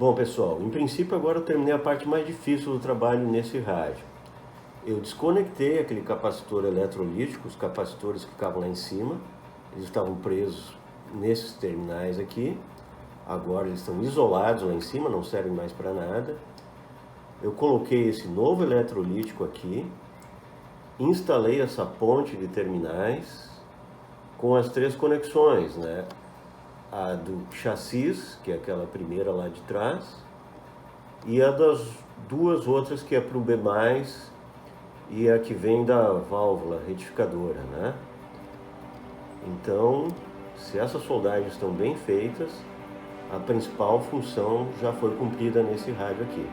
Bom, pessoal, em princípio agora eu terminei a parte mais difícil do trabalho nesse rádio. Eu desconectei aquele capacitor eletrolítico, os capacitores que ficavam lá em cima, eles estavam presos nesses terminais aqui. Agora eles estão isolados lá em cima, não servem mais para nada. Eu coloquei esse novo eletrolítico aqui, instalei essa ponte de terminais com as três conexões, né? A do chassis, que é aquela primeira lá de trás, e a das duas outras, que é para o B+, e a que vem da válvula retificadora, né? Então, se essas soldagens estão bem feitas, a principal função já foi cumprida nesse rádio aqui.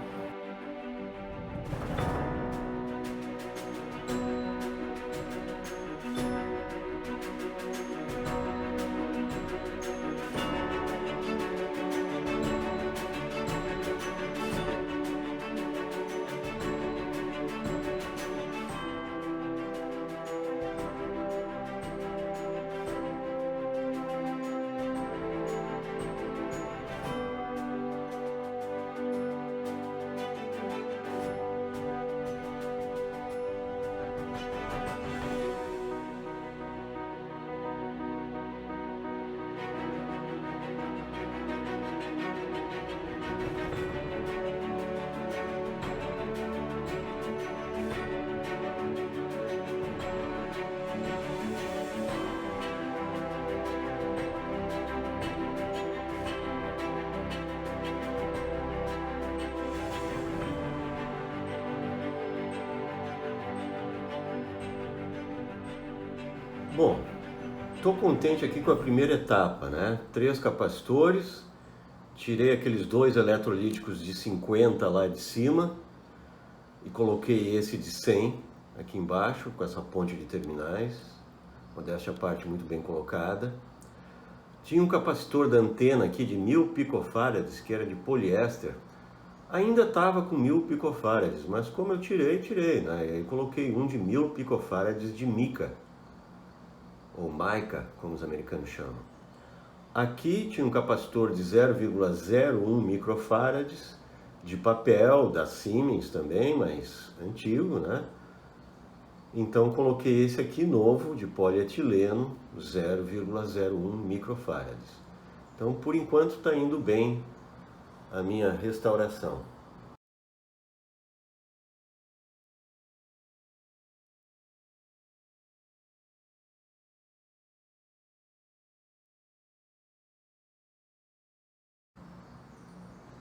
Bom, estou contente aqui com a primeira etapa, né? 3 capacitores, tirei aqueles 2 eletrolíticos de 50 lá de cima e coloquei esse de 100 aqui embaixo com essa ponte de terminais, modéstia à parte, muito bem colocada. Tinha um capacitor da antena aqui de 1000 picofarads, que era de poliéster, ainda estava com 1000 picofarads, mas como eu tirei, né? E aí coloquei um de 1000 picofarads de mica, ou mica, como os americanos chamam. Aqui tinha um capacitor de 0,01 microfarads, de papel, da Siemens também, mas antigo, né? Então coloquei esse aqui novo, de polietileno, 0,01 microfarads. Então, por enquanto, está indo bem a minha restauração.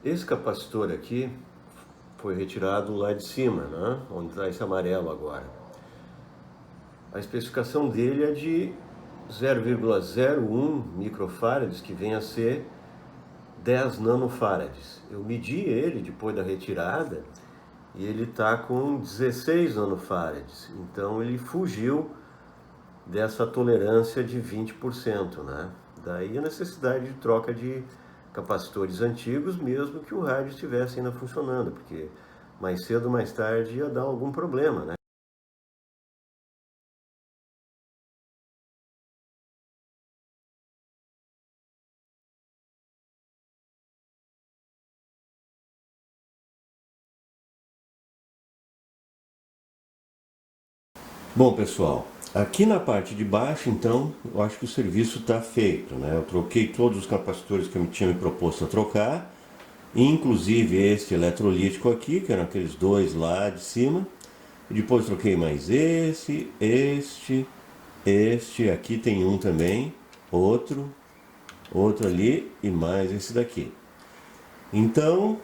Esse capacitor aqui foi retirado lá de cima, né? Onde está esse amarelo agora. A especificação dele é de 0,01 microfarads, que vem a ser 10 nanofarads. Eu medi ele depois da retirada e ele está com 16 nanofarads. Então ele fugiu dessa tolerância de 20%, né? Daí a necessidade de troca de capacitores antigos, mesmo que o rádio estivesse ainda funcionando, porque mais cedo ou mais tarde ia dar algum problema, né? Bom, pessoal, aqui na parte de baixo, então, eu acho que o serviço está feito, né? Eu troquei todos os capacitores que eu tinha me proposto a trocar, inclusive este eletrolítico aqui, que eram aqueles 2 lá de cima. E depois troquei mais este, aqui tem um também, outro ali e mais esse daqui. Então,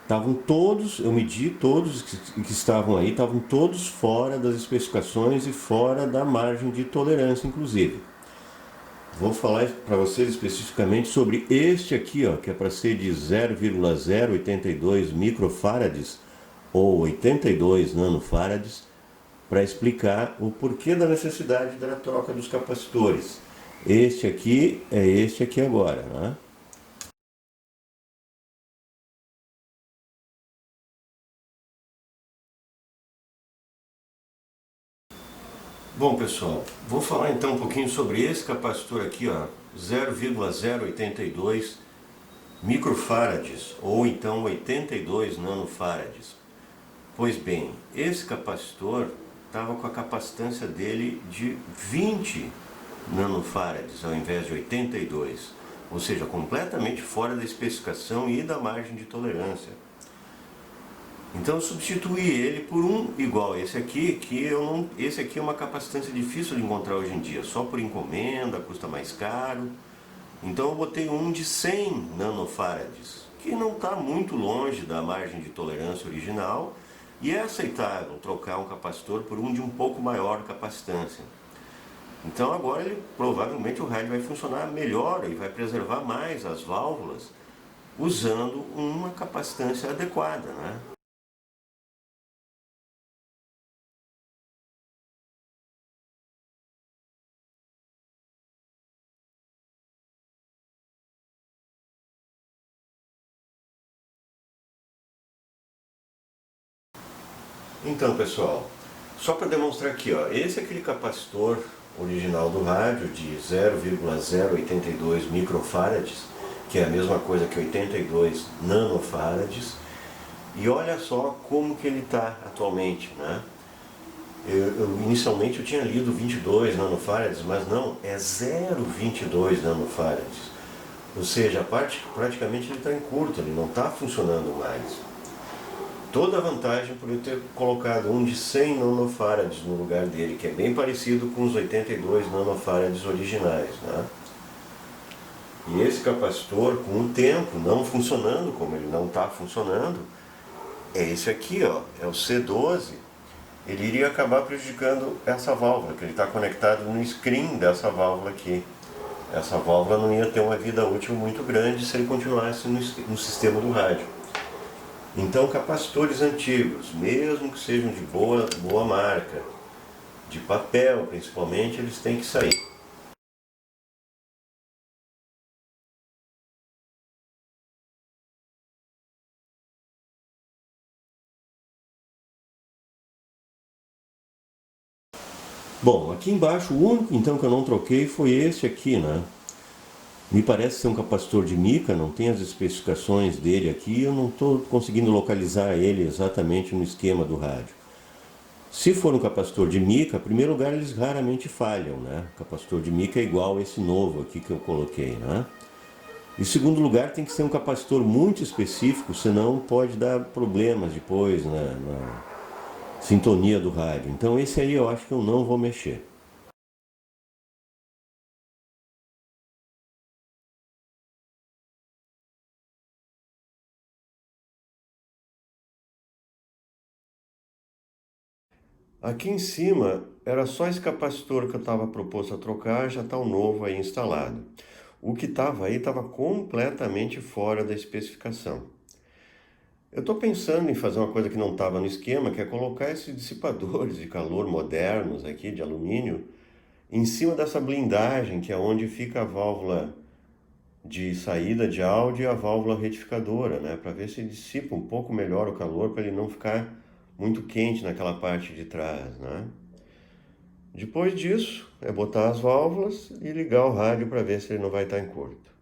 estavam todos, eu medi todos que estavam aí, estavam todos fora das especificações e fora da margem de tolerância, inclusive. Vou falar para vocês especificamente sobre este aqui, ó, que é para ser de 0,082 microfarads ou 82 nanofarads, para explicar o porquê da necessidade da troca dos capacitores. Este aqui é este aqui agora, né? Bom, pessoal, vou falar então um pouquinho sobre esse capacitor aqui, ó, 0,082 microfarads ou então 82 nanofarads. Pois bem, esse capacitor estava com a capacitância dele de 20 nanofarads ao invés de 82, ou seja, completamente fora da especificação e da margem de tolerância. Então eu substituí ele por um igual a esse aqui, esse aqui é uma capacitância difícil de encontrar hoje em dia, só por encomenda, custa mais caro. Então eu botei um de 100 nanofarads, que não está muito longe da margem de tolerância original, e é aceitável trocar um capacitor por um de um pouco maior capacitância. Então agora provavelmente o rádio vai funcionar melhor e vai preservar mais as válvulas usando uma capacitância adequada, né? Então, pessoal, só para demonstrar aqui, ó, esse é aquele capacitor original do rádio de 0,082 microfarads, que é a mesma coisa que 82 nanofarads, e olha só como que ele está atualmente, né? Inicialmente eu tinha lido 22 nanofarads, mas não, é 0,22 nanofarads. Ou seja, praticamente ele está em curto, ele não está funcionando mais. Toda a vantagem por eu ter colocado um de 100 nanofarads no lugar dele, que é bem parecido com os 82 nanofarads originais, né? E esse capacitor, com o tempo não funcionando como ele não está funcionando, é esse aqui, ó, é o C12. Ele iria acabar prejudicando essa válvula, que ele está conectado no screen dessa válvula aqui. Essa válvula não ia ter uma vida útil muito grande se ele continuasse no sistema do rádio. Então, capacitores antigos, mesmo que sejam de boa marca, de papel principalmente, eles têm que sair. Bom, aqui embaixo o único então que eu não troquei foi esse aqui, né? Me parece ser um capacitor de mica, não tem as especificações dele aqui, eu não estou conseguindo localizar ele exatamente no esquema do rádio. Se for um capacitor de mica, em primeiro lugar eles raramente falham, né? O capacitor de mica é igual a esse novo aqui que eu coloquei, né? Em segundo lugar, tem que ser um capacitor muito específico, senão pode dar problemas depois na sintonia do rádio. Então esse aí eu acho que eu não vou mexer. Aqui em cima era só esse capacitor que eu estava proposto a trocar, já está o novo aí instalado. O que estava aí estava completamente fora da especificação. Eu estou pensando em fazer uma coisa que não estava no esquema, que é colocar esses dissipadores de calor modernos aqui de alumínio em cima dessa blindagem, que é onde fica a válvula de saída de áudio e a válvula retificadora, né? Para ver se dissipa um pouco melhor o calor, para ele não ficar muito quente naquela parte de trás, né? Depois disso, é botar as válvulas e ligar o rádio para ver se ele não vai estar em curto.